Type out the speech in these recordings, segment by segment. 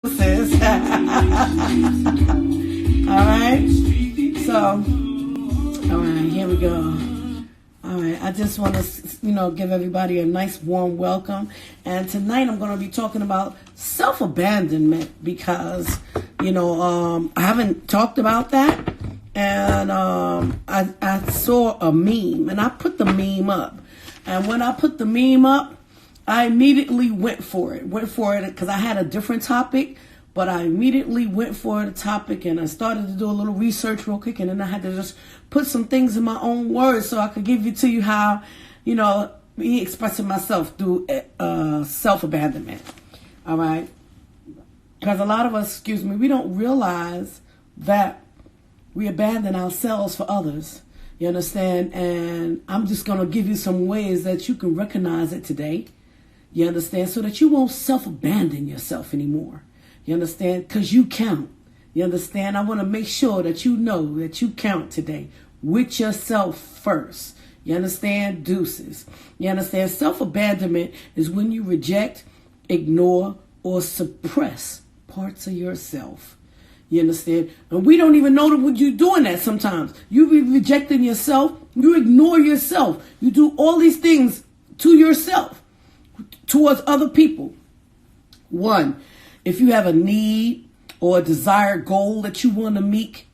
Sis. All right. So, all right, here we go. All right, I just want to, give everybody a nice warm welcome. And tonight I'm going to be talking about self-abandonment because, I haven't talked about that. And I saw a meme and I put the meme up. And when I put the meme up, I immediately went for it because I had a different topic, but I immediately went for the topic and I started to do a little research real quick, and then I had to just put some things in my own words so I could give it to you how, me expressing myself through self-abandonment. All right. Because a lot of us, we don't realize that we abandon ourselves for others. You understand? And I'm just going to give you some ways that you can recognize it today. You understand? So that you won't self-abandon yourself anymore. You understand? Because you count. You understand? I want to make sure that you know that you count today with yourself first. You understand? Deuces. You understand? Self-abandonment is when you reject, ignore, or suppress parts of yourself. You understand? And we don't even know that when you're doing that sometimes. You be rejecting yourself. You ignore yourself. You do all these things to yourself, towards other people. One, if you have a need or a desired goal that you want to meet,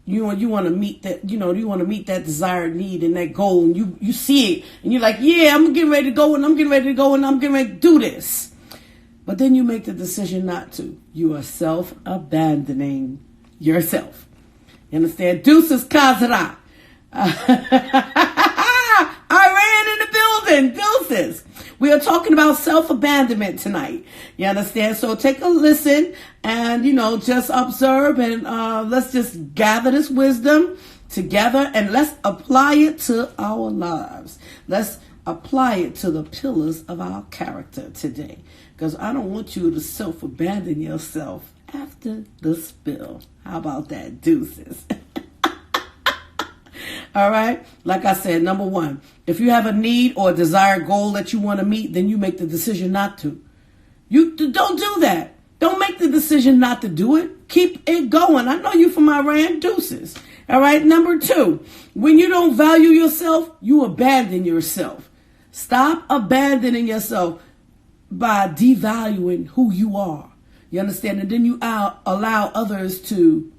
you want to meet that, you want to meet that desired need and that goal, and you see it and you're like, yeah, I'm getting ready to go and I'm getting ready to go and I'm getting ready to do this. But then you make the decision not to. You are self-abandoning yourself. You understand? Deuces Kazara. I ran in the building. Deuces. We are talking about self-abandonment tonight. You understand? So take a listen and, just observe and let's just gather this wisdom together and let's apply it to our lives. Let's apply it to the pillars of our character today. Because I don't want you to self-abandon yourself after the spill. How about that? Deuces. All right. Like I said, number one, if you have a need or a desired goal that you want to meet, then you make the decision not to. You don't do that. Don't make the decision not to do it. Keep it going. I know you from Iran. Deuces. All right. Number two, when you don't value yourself, you abandon yourself. Stop abandoning yourself by devaluing who you are. You understand? And then you allow others to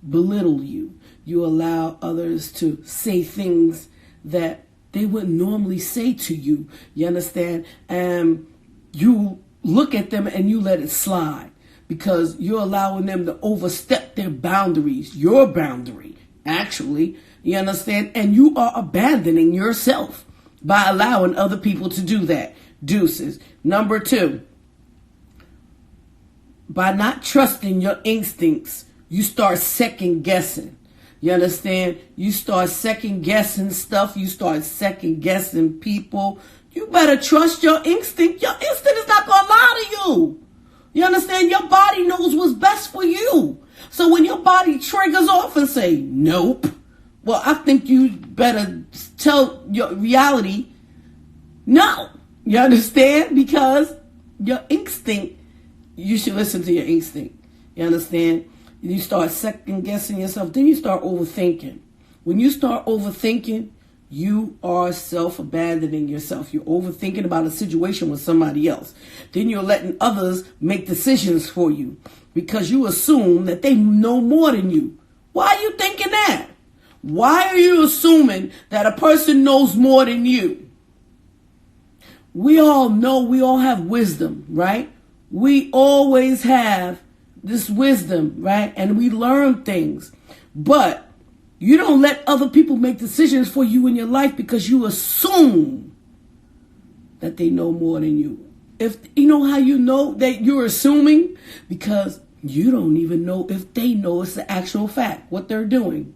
belittle you. You allow others to say things that they wouldn't normally say to you. You understand? And you look at them and you let it slide because you're allowing them to overstep their boundaries, your boundary, actually. You understand? And you are abandoning yourself by allowing other people to do that. Deuces. Number two, by not trusting your instincts, you start second guessing. You understand? You start second guessing stuff. You start second guessing people. You better trust your instinct. Your instinct is not going to lie to you. You understand? Your body knows what's best for you. So when your body triggers off and say, nope, well, I think you better tell your reality, no. You understand? Because your instinct, you should listen to your instinct. You understand? You start second guessing yourself. Then you start overthinking. When you start overthinking, you are self-abandoning yourself. You're overthinking about a situation with somebody else. Then you're letting others make decisions for you because you assume that they know more than you. Why are you thinking that? Why are you assuming that a person knows more than you? We all know, we all have wisdom, right? We always have this wisdom, right? And we learn things. But you don't let other people make decisions for you in your life because you assume that they know more than you. If you know how you know that you're assuming, because you don't even know if they know it's the actual fact, what they're doing.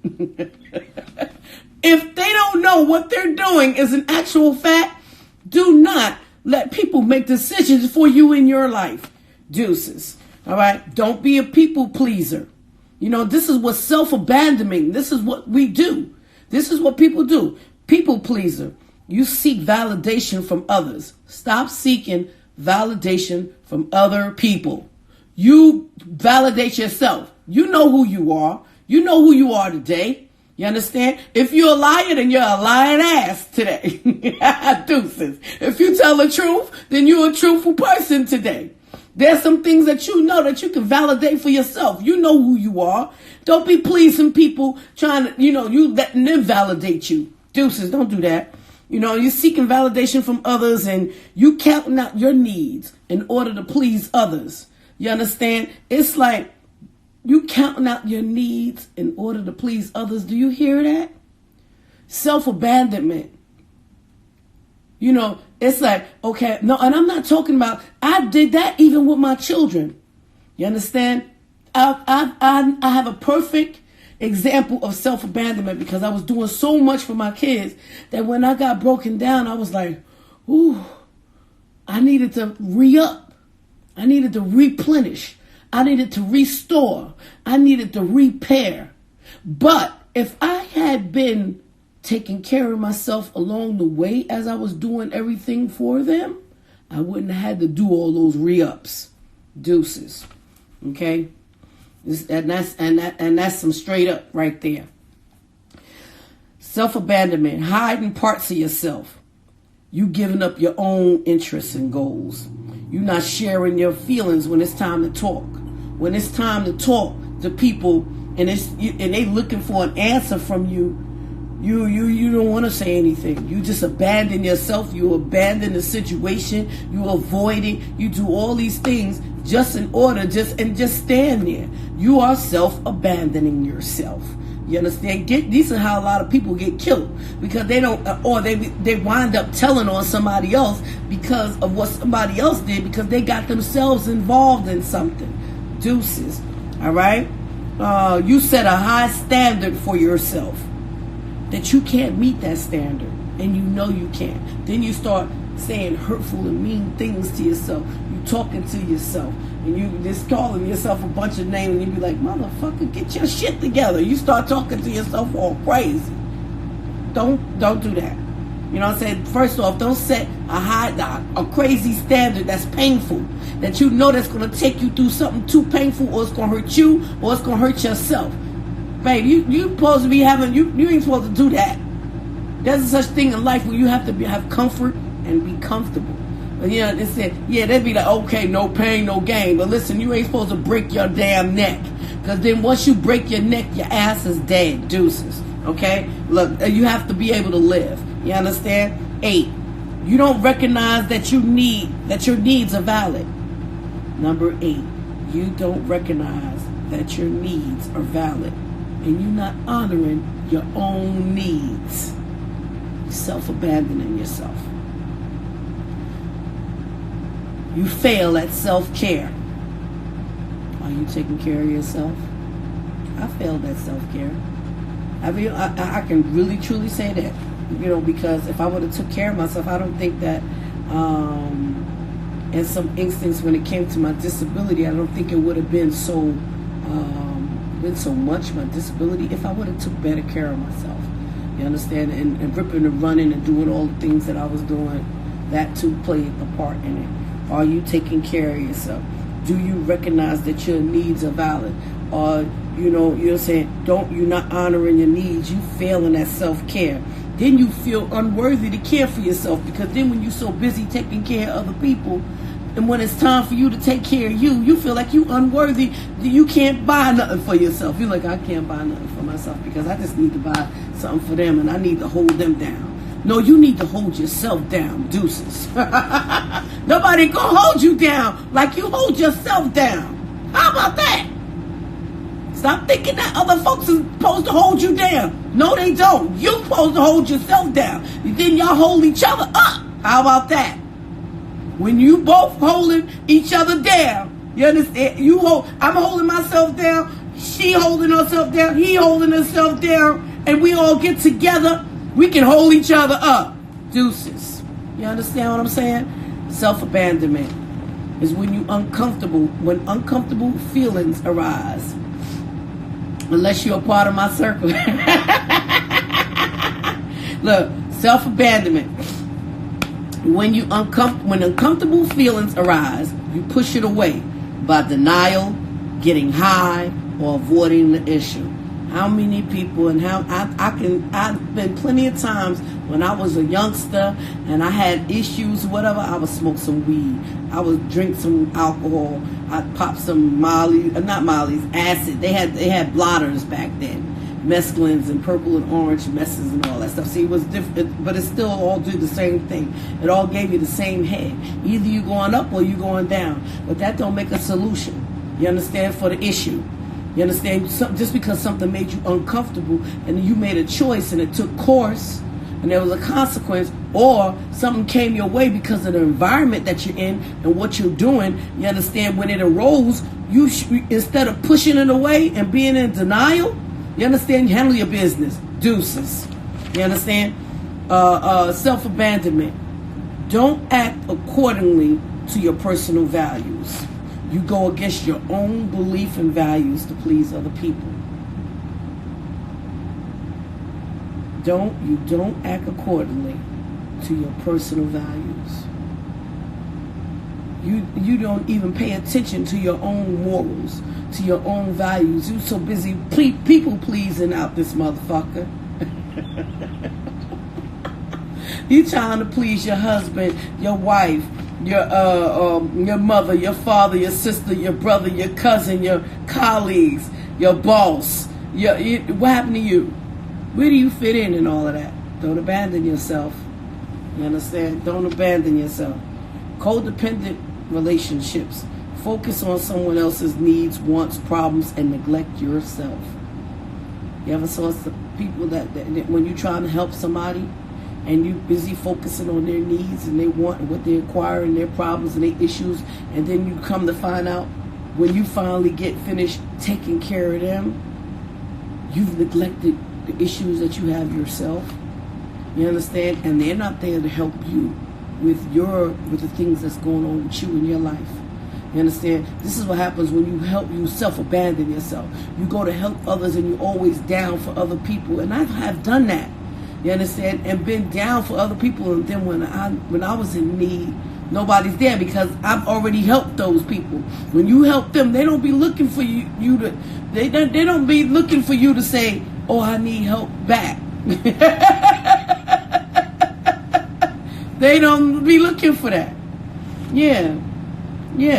If they don't know what they're doing is an actual fact, do not let people make decisions for you in your life. Deuces. All right. Don't be a people pleaser. You know, this is what self-abandonment, this is what we do. This is what people do. People pleaser. You seek validation from others. Stop seeking validation from other people. You validate yourself. You know who you are. You know who you are today. You understand? If you're a liar, then you're a lying ass today. Deuces. If you tell the truth, then you're a truthful person today. There's some things that you know that you can validate for yourself. You know who you are. Don't be pleasing people trying to, you letting them validate you. Deuces, don't do that. You're seeking validation from others and you counting out your needs in order to please others. You understand? It's like you counting out your needs in order to please others. Do you hear that? Self-abandonment. It's like, okay, no, and I'm not talking about, I did that even with my children. You understand? I have a perfect example of self-abandonment because I was doing so much for my kids that when I got broken down, I was like, ooh, I needed to re-up. I needed to replenish. I needed to restore. I needed to repair. But if I had been taking care of myself along the way as I was doing everything for them, I wouldn't have had to do all those re-ups. Deuces. Okay? That's some straight up right there. Self-abandonment, hiding parts of yourself. You giving up your own interests and goals. You not sharing your feelings when it's time to talk. When it's time to talk to people and they looking for an answer from you, you don't want to say anything. You just abandon yourself. You abandon the situation. You avoid it. You do all these things just in order, just stand there. You are self-abandoning yourself. You understand? These are how a lot of people get killed because they don't, or they wind up telling on somebody else because of what somebody else did because they got themselves involved in something. Deuces. All right? You set a high standard for yourself that you can't meet that standard, and you know you can't. Then you start saying hurtful and mean things to yourself. You talking to yourself, and you just calling yourself a bunch of names, and you be like, motherfucker, get your shit together. You start talking to yourself all crazy. Don't do that. You know what I'm saying? First off, don't set a crazy standard that's painful, that you know that's going to take you through something too painful, or it's going to hurt you, or it's going to hurt yourself. Babe, you supposed to be having, you ain't supposed to do that. There's such thing in life where you have to have comfort and be comfortable. They said, they'd be like, okay, no pain, no gain. But listen, you ain't supposed to break your damn neck. Because then once you break your neck, your ass is dead. Deuces. Okay? Look, you have to be able to live. You understand? 8, you don't recognize that your needs are valid. Number 8, you don't recognize that your needs are valid. And you're not honoring your own needs. Self-abandoning yourself. You fail at self-care. Are you taking care of yourself? I failed at self-care. I can really truly say that. Because if I would have took care of myself, I don't think that in some instance when it came to my disability, I don't think it would have been so much my disability if I would have took better care of myself. You understand? And ripping and running and doing all the things that I was doing, that too played a part in it. Are you taking care of yourself? Do you recognize that your needs are valid? Or, you're saying, you're not honoring your needs, you failing at self-care. Then you feel unworthy to care for yourself, because then when you're so busy taking care of other people, and when it's time for you to take care of you feel like you unworthy. You can't buy nothing for yourself. You're like, I can't buy nothing for myself because I just need to buy something for them and I need to hold them down. No, you need to hold yourself down, deuces. Nobody gonna hold you down like you hold yourself down. How about that? Stop thinking that other folks are supposed to hold you down. No, they don't. You're supposed to hold yourself down. Then y'all hold each other up. How about that? When you both holding each other down, you understand? I'm holding myself down, she holding herself down, he holding himself down, and we all get together, we can hold each other up. Deuces. You understand what I'm saying? Self-abandonment is when when uncomfortable feelings arise. Unless you're a part of my circle. Look, self-abandonment. When uncomfortable feelings arise, you push it away. by denial, getting high, or avoiding the issue. How many people, and how I've been plenty of times when I was a youngster and I had issues, whatever, I would smoke some weed, I would drink some alcohol, I'd pop some acid. They had blotters back then, mescalines and purple and orange messes and all that stuff. See, it was different, but it still all do the same thing. It all gave you the same head. Either you going up or you going down, but that don't make a solution. You understand, for the issue. You understand? Just because something made you uncomfortable and you made a choice and it took course and there was a consequence, or something came your way because of the environment that you're in and what you're doing, you understand, when it arose, you instead of pushing it away and being in denial, you understand, you handle your business. Deuces. You understand? Self-abandonment. Don't act accordingly to your personal values. You go against your own belief and values to please other people. You don't act accordingly to your personal values. You don't even pay attention to your own morals, to your own values. You're so busy people pleasing out this motherfucker. You trying to please your husband, your wife, your mother, your father, your sister, your brother, your cousin, your colleagues, your boss. What happened to you? Where do you fit in all of that? Don't abandon yourself. You understand? Don't abandon yourself. Codependent relationships. Focus on someone else's needs, wants, problems, and neglect yourself. You ever saw people that when you're trying to help somebody, and you busy focusing on their needs and they want and what they acquire and their problems and their issues, and then you come to find out when you finally get finished taking care of them, you've neglected the issues that you have yourself. You understand? And they're not there to help you with the things that's going on with you in your life. You understand? This is what happens when you self-abandon yourself. You go to help others and you're always down for other people. And I have done that. You understand? And been down for other people. And then when I was in need, nobody's there because I've already helped those people. When you help them, they don't be looking for you to. They don't be looking for you to say, "Oh, I need help back." They don't be looking for that. Yeah.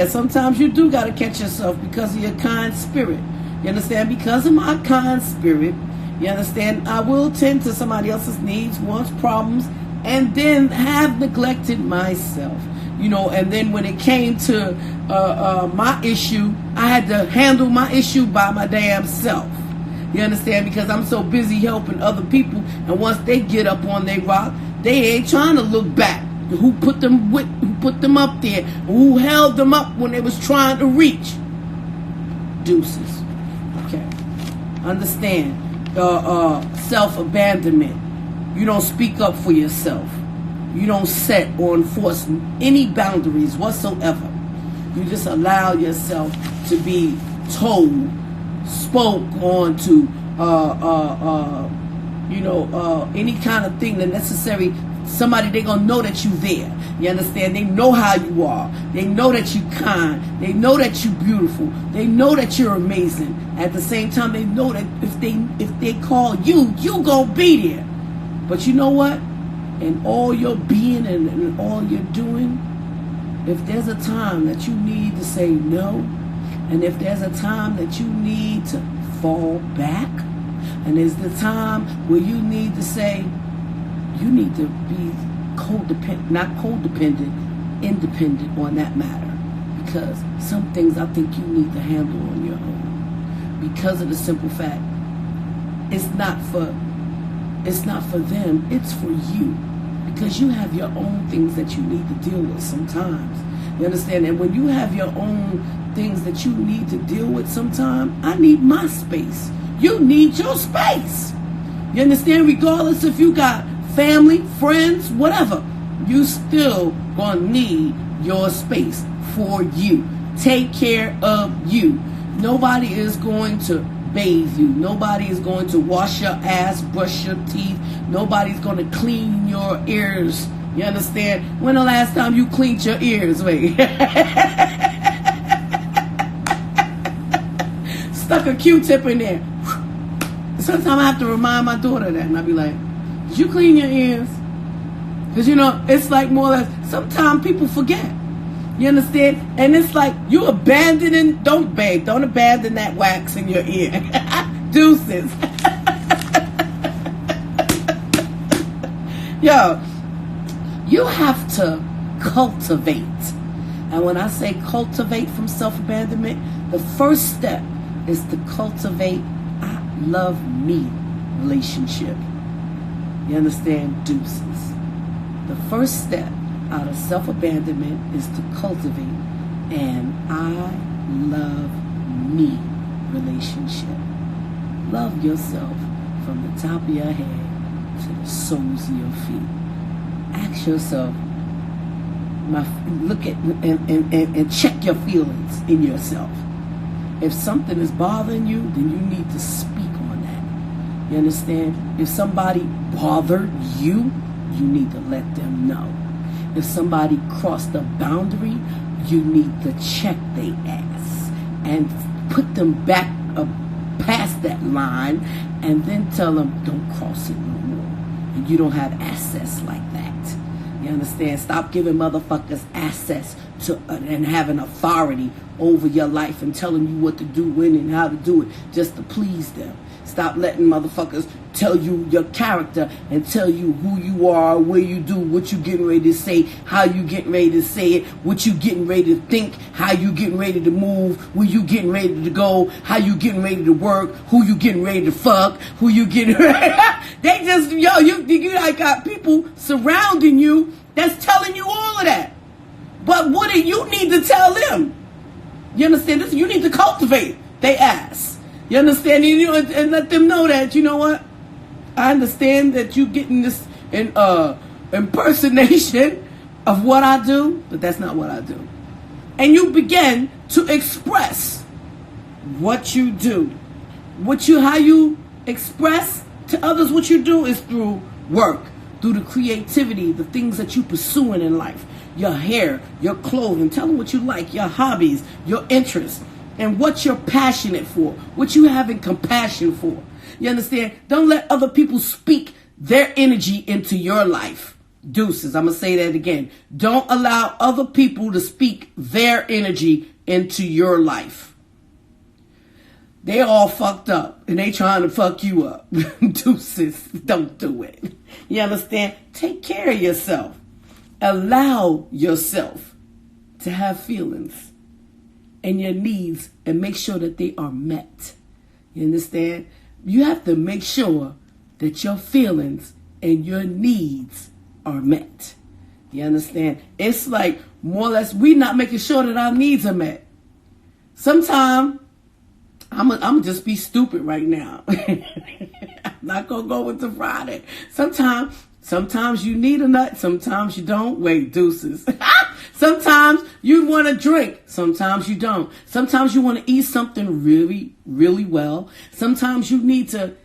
Sometimes you do gotta catch yourself because of your kind spirit. You understand? Because of my kind spirit. You understand? I will tend to somebody else's needs, wants, problems, and then have neglected myself. You know, and then when it came to my issue, I had to handle my issue by my damn self. You understand? Because I'm so busy helping other people, and once they get up on their rock, they ain't trying to look back. Who put them up there? Who held them up when they was trying to reach? Deuces. Okay. Understand. Self-abandonment. You don't speak up for yourself. You don't set or enforce any boundaries whatsoever. You just allow yourself to be told, spoke on to, any kind of thing that necessary. Somebody, they gonna know that you there. You understand? They know how you are. They know that you kind. They know that you beautiful. They know that you're amazing. At the same time, they know that if they call you, you gonna be there. But you know what? In all your being and in all you're doing, if there's a time that you need to say no, and if there's a time that you need to fall back, and there's the time where you need to say, you need to be independent on that matter. Because some things I think you need to handle on your own. Because of the simple fact, it's not for them, it's for you. Because you have your own things that you need to deal with sometimes. You understand? And when you have your own things that you need to deal with sometimes, I need my space. You need your space. You understand? Regardless if you got family, friends, whatever, you still gonna need your space for you. Take care of you. Nobody is going to bathe you. Nobody is going to wash your ass, brush your teeth. Nobody's going to clean your ears. You understand? When the last time you cleaned your ears? Wait. stuck a Q-tip in there. Sometimes I have to remind my daughter that, and I be like, did you clean your ears? Because, it's like more or less, sometimes people forget. You understand? And it's like, you don't abandon that wax in your ear. Deuces. Yo, you have to cultivate. And when I say cultivate from self-abandonment, the first step is to cultivate I love me relationship. You understand? Deuces. The first step out of self-abandonment is to cultivate an I love me relationship. Love yourself from the top of your head to the soles of your feet. Ask yourself, look at and check your feelings in yourself. If something is bothering you, then you need to speak on that. You understand? If somebody bothered you, you need to let them know. If somebody crossed a boundary, you need to check their ass and put them back past that line, and then tell them don't cross it no more. And you don't have access like that. You understand? Stop giving motherfuckers access to and having authority over your life and telling you what to do, when, and how to do it just to please them. Stop letting motherfuckers tell you your character and tell you who you are, where you do, what you getting ready to say, how you getting ready to say it, what you getting ready to think, how you getting ready to move, where you getting ready to go, how you getting ready to work, who you getting ready to fuck, who you getting ready. They just, you like got people surrounding you that's telling you all of that. But what do you need to tell them? You understand this? You need to cultivate they ass. You understand? And let them know that, you know what? I understand that you getting this impersonation of what I do, but that's not what I do. And you begin to express what you do. How you express to others what you do is through work, through the creativity, the things that you pursuing in life, your hair, your clothing. Tell them what you like, your hobbies, your interests, and what you're passionate for, what you having compassion for. You understand? Don't let other people speak their energy into your life. Deuces. I'm going to say that again. Don't allow other people to speak their energy into your life. They all fucked up and they trying to fuck you up. Deuces. Don't do it. You understand? Take care of yourself. Allow yourself to have feelings and your needs, and make sure that they are met. You understand? You have to make sure that your feelings and your needs are met. You understand? It's like more or less we not making sure that our needs are met. Sometimes I'm just be stupid right now. I'm not gonna go with the Friday. Sometimes you need a nut, sometimes you don't. Wait, deuces. Sometimes you want to drink, sometimes you don't. Sometimes you want to eat something really, really well. Sometimes you need to,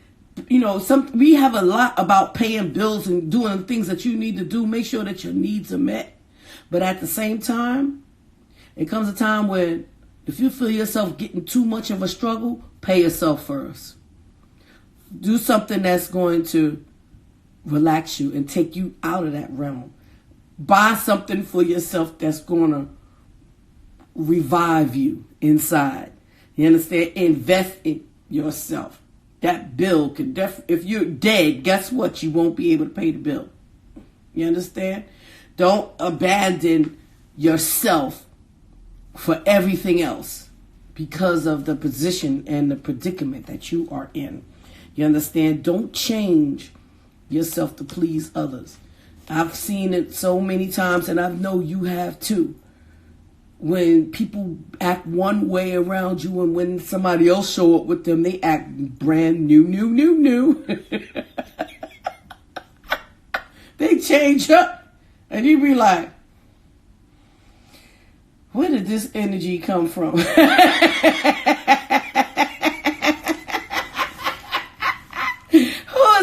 we have a lot about paying bills and doing things that you need to do. Make sure that your needs are met. But at the same time, it comes a time when if you feel yourself getting too much of a struggle, pay yourself first. Do something that's going to relax you and take you out of that realm. Buy something for yourself that's going to revive you inside. You understand? Invest in yourself. That bill could if you're dead, guess what? You won't be able to pay the bill. You understand? Don't abandon yourself for everything else because of the position and the predicament that you are in. You understand? Don't change yourself to please others. I've seen it so many times, and I know you have too. When people act one way around you, and when somebody else show up with them, they act brand new. They change up, and you be like, where did this energy come from? Who is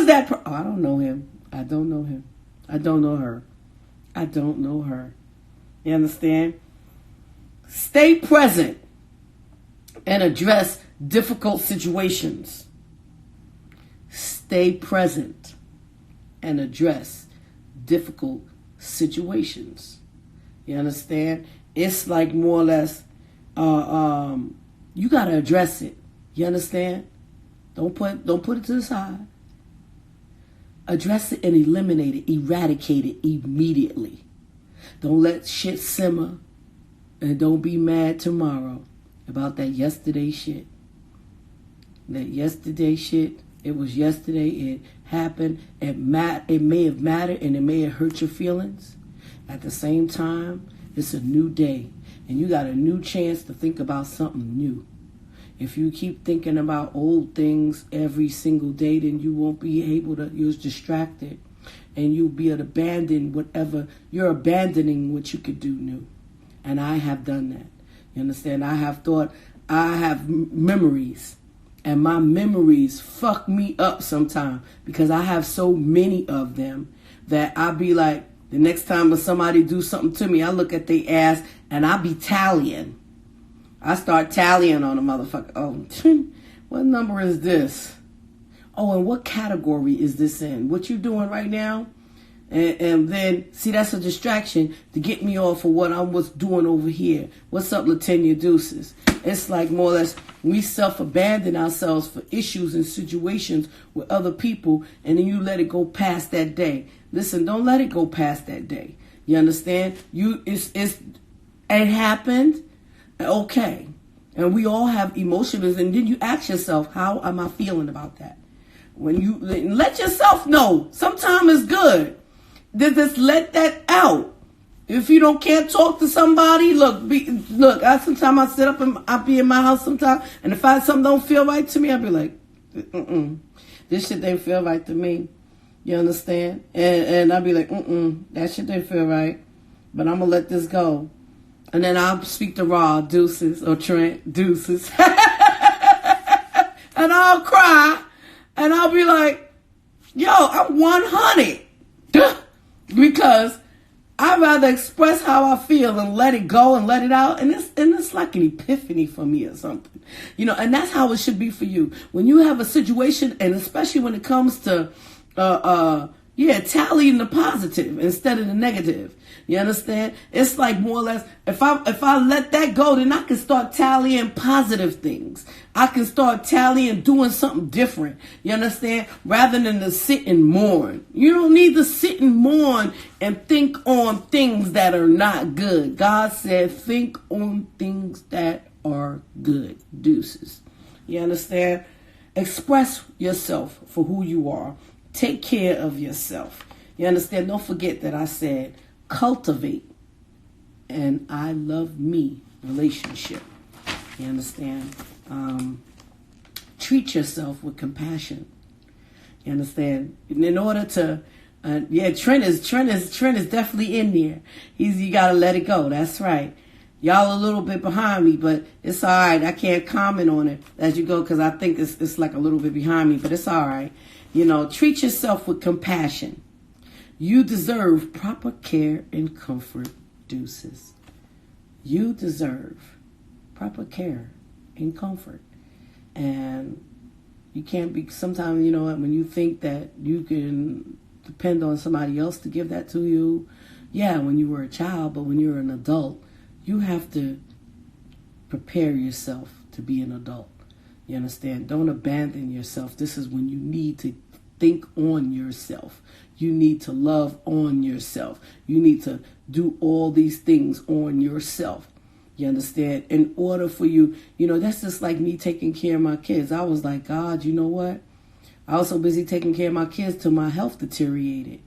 that? I don't know him. I don't know him. I don't know her. I don't know her. You understand? Stay present and address difficult situations. Stay present and address difficult situations. You understand? It's like more or less, you got to address it. You understand? Don't put it to the side. Address it and eliminate it, eradicate it immediately. Don't let shit simmer, and don't be mad tomorrow about that yesterday shit. That yesterday shit, it was yesterday, it happened, it may have mattered and it may have hurt your feelings. At the same time, it's a new day, and you got a new chance to think about something new. If you keep thinking about old things every single day, then you won't be able to, you're distracted, and you'll be able to abandon whatever, you're abandoning what you could do new. And I have done that. You understand? I have memories, and my memories fuck me up sometimes because I have so many of them that I be like, the next time when somebody do something to me, I look at their ass and I be tallying. I start tallying on a motherfucker. Oh, what number is this? Oh, and what category is this in? What you doing right now? And then, see, that's a distraction to get me off of what I was doing over here. What's up, Latanya Deuces? It's like more or less we self-abandon ourselves for issues and situations with other people, and then you let it go past that day. Listen, don't let it go past that day. You understand? It happened. Okay. And we all have emotions, and then you ask yourself, how am I feeling about that? When you let yourself know, sometimes it's good. Just let that out. If you can't talk to somebody, look. Sometimes I sit up and I be in my house sometimes, and if something don't feel right to me, I'll be like, this shit didn't feel right to me. You understand? And I'll be like, that shit didn't feel right, but I'm gonna let this go. And then I'll speak to Raw, Deuces, or Trent, Deuces. And I'll cry. And I'll be like, yo, I'm 100. Because I'd rather express how I feel and let it go and let it out. And it's like an epiphany for me or something. And that's how it should be for you. When you have a situation, and especially when it comes to, tallying the positive instead of the negative. You understand? It's like more or less, if I let that go, then I can start tallying positive things. I can start tallying doing something different. You understand? Rather than to sit and mourn. You don't need to sit and mourn and think on things that are not good. God said, think on things that are good. Deuces. You understand? Express yourself for who you are. Take care of yourself. You understand? Don't forget that I said, cultivate an I love me relationship. You understand? Treat yourself with compassion. You understand? In order to, Trent is definitely in there. You gotta let it go. That's right. Y'all a little bit behind me, but it's all right. I can't comment on it as you go because I think it's like a little bit behind me, but it's all right. Treat yourself with compassion. You deserve proper care and comfort, Deuces. You deserve proper care and comfort. And you can't be, sometimes, when you think that you can depend on somebody else to give that to you, when you were a child, but when you're an adult, you have to prepare yourself to be an adult. You understand? Don't abandon yourself. This is when you need to think on yourself. You need to love on yourself. You need to do all these things on yourself. You understand? In order for you, that's just like me taking care of my kids. I was like, God, you know what? I was so busy taking care of my kids till my health deteriorated.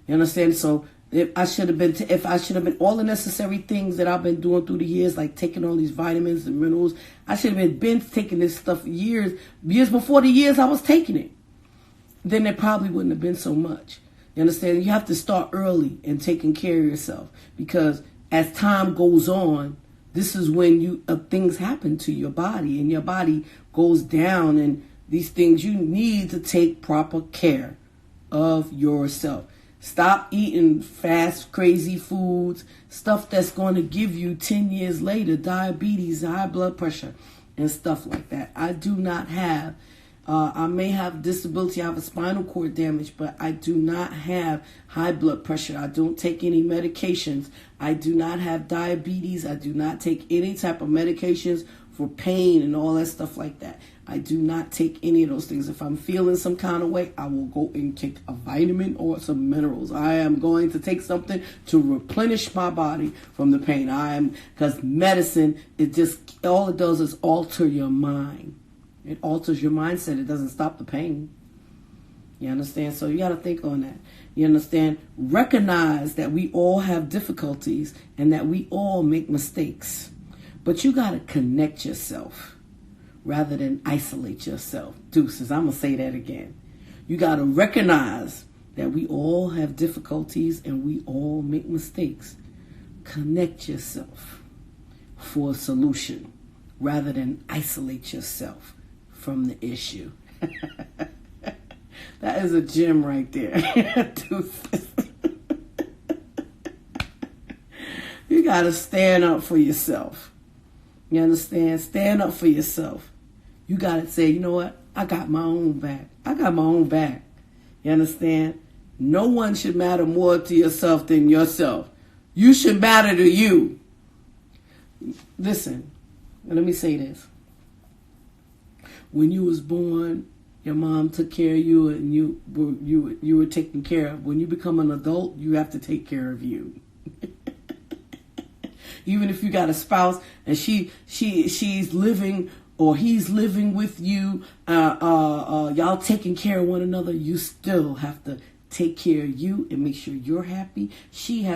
You understand? So if I should have been all the necessary things that I've been doing through the years, like taking all these vitamins and minerals, I should have been taking this stuff years before the years I was taking it. Then there probably wouldn't have been so much. You understand? You have to start early in taking care of yourself, because as time goes on, this is when things happen to your body, and your body goes down, and these things, you need to take proper care of yourself. Stop eating fast, crazy foods, stuff that's going to give you 10 years later diabetes, high blood pressure. and stuff like that. I do not have, I may have disability, I have a spinal cord damage, but I do not have high blood pressure. I don't take any medications. I do not have diabetes. I do not take any type of medications for pain and all that stuff like that. I do not take any of those things. If I'm feeling some kind of way, I will go and take a vitamin or some minerals. I am going to take something to replenish my body from the pain. Because medicine, all it does is alter your mind. It alters your mindset. It doesn't stop the pain. You understand? So you got to think on that. You understand? Recognize that we all have difficulties and that we all make mistakes. But you got to connect yourself rather than isolate yourself. Deuces, I'm going to say that again. You got to recognize that we all have difficulties and we all make mistakes. Connect yourself for a solution rather than isolate yourself from the issue. That is a gem right there. You got to stand up for yourself. You understand? Stand up for yourself. You got to say, you know what? I got my own back. I got my own back. You understand? No one should matter more to yourself than yourself. You should matter to you. Listen, let me say this. When you was born, your mom took care of you and you were taken care of. When you become an adult, you have to take care of you. Even if you got a spouse and she's living or he's living with you, y'all taking care of one another, you still have to take care of you and make sure you're happy. He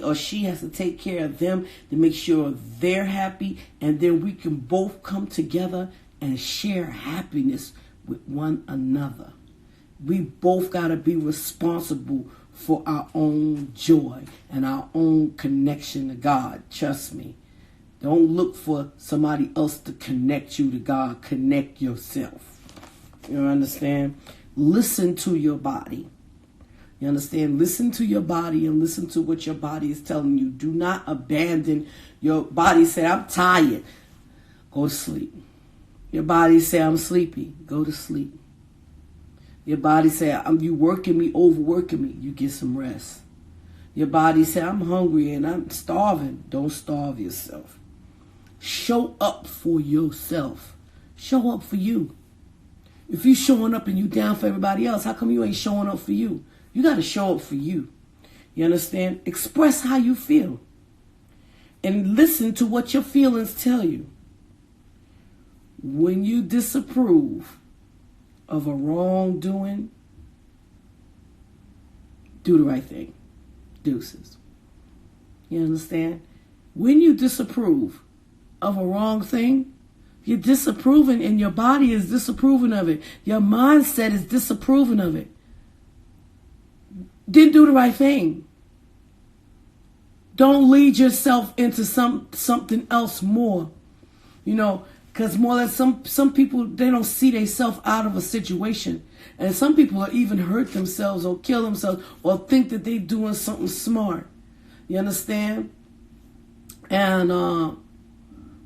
or she has to take care of them to make sure they're happy, and then we can both come together and share happiness with one another. We both got to be responsible for our own joy and our own connection to God. Trust me. Don't look for somebody else to connect you to God. Connect yourself. You understand? Listen to your body. You understand? Listen to your body and listen to what your body is telling you. Do not abandon your body. Say, I'm tired. Go to sleep. Your body say, I'm sleepy. Go to sleep. Your body say, you working me, overworking me. You get some rest. Your body say, I'm hungry and I'm starving. Don't starve yourself. Show up for yourself. Show up for you. If you showing up and you down for everybody else, how come you ain't showing up for you? You got to show up for you. You understand? Express how you feel. And listen to what your feelings tell you. When you disapprove of a wrongdoing, do the right thing. Deuces. You understand? When you disapprove of a wrong thing, you're disapproving and your body is disapproving of it. Your mindset is disapproving of it. Then do the right thing. Don't lead yourself into something else more. You know, because more or less some people, they don't see themselves out of a situation. And some people are even hurt themselves or kill themselves or think that they're doing something smart. You understand? And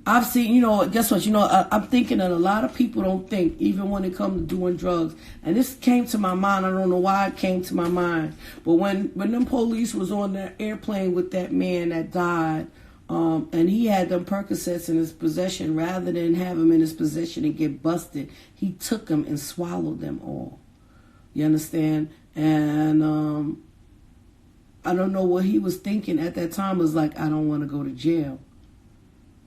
I've seen, guess what? I'm thinking that a lot of people don't think, even when it comes to doing drugs. And this came to my mind. I don't know why it came to my mind. But when them police was on the airplane with that man that died, and he had them Percocets in his possession, rather than have them in his possession and get busted, he took them and swallowed them all. You understand? And I don't know what he was thinking at that time. Was like, I don't want to go to jail.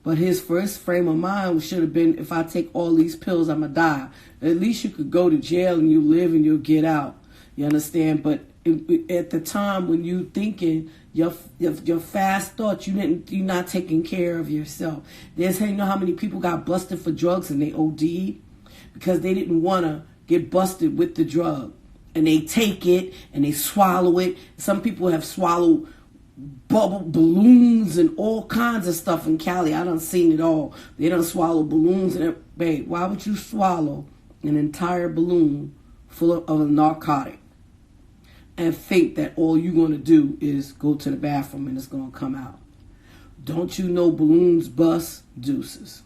But his first frame of mind should have been, if I take all these pills, I'm going to die. At least you could go to jail and you live and you'll get out. You understand? But at the time when you thinking your fast thoughts, you're not taking care of yourself. You know how many people got busted for drugs and they OD'd because they didn't want to get busted with the drug. And they take it and they swallow it. Some people have swallowed bubble balloons and all kinds of stuff in Cali. I done seen it all. They done swallow balloons and babe, why would you swallow an entire balloon full of a narcotic and think that all you're going to do is go to the bathroom and it's going to come out? Don't you know balloons bust? Deuces.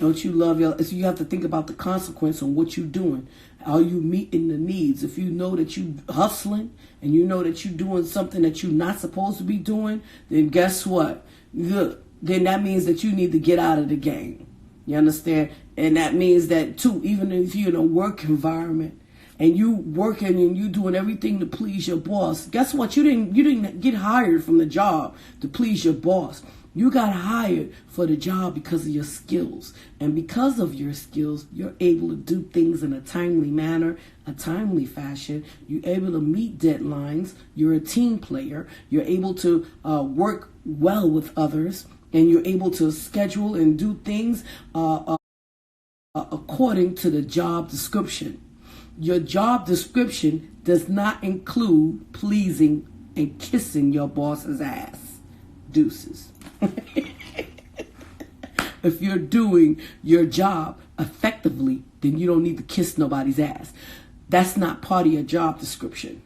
Don't you love your... So you have to think about the consequence on what you're doing. Are you meeting the needs? If you know that you hustling and you know that you're doing something that you're not supposed to be doing, then guess what? Look, then that means that you need to get out of the game. You understand? And that means that too, even if you're in a work environment and you working and you doing everything to please your boss, guess what? You didn't get hired from the job to please your boss. You got hired for the job because of your skills. And because of your skills, you're able to do things in a timely manner, a timely fashion. You're able to meet deadlines. You're a team player. You're able to work well with others. And you're able to schedule and do things according to the job description. Your job description does not include pleasing and kissing your boss's ass. Deuces. If you're doing your job effectively, then you don't need to kiss nobody's ass. That's not part of your job description.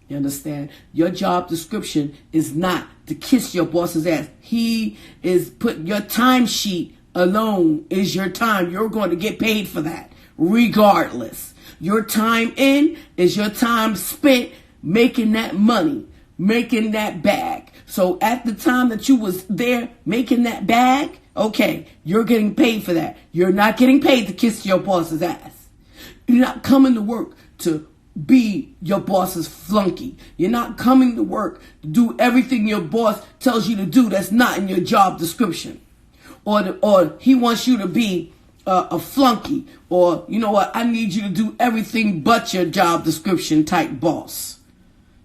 You understand? Your job description is not to kiss your boss's ass. He is putting your timesheet alone is your time. You're going to get paid for that regardless. Your time in is your time spent making that money, making that bag. So at the time that you was there making that bag, okay, you're getting paid for that. You're not getting paid to kiss your boss's ass. You're not coming to work to be your boss's flunky. You're not coming to work to do everything your boss tells you to do that's not in your job description. Or he wants you to be a flunky. Or, you know what, I need you to do everything but your job description type boss.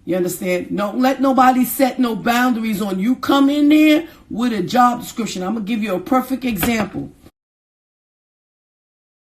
You understand? Don't let nobody set no boundaries on you. Come in there with a job description. I'm going to give you a perfect example.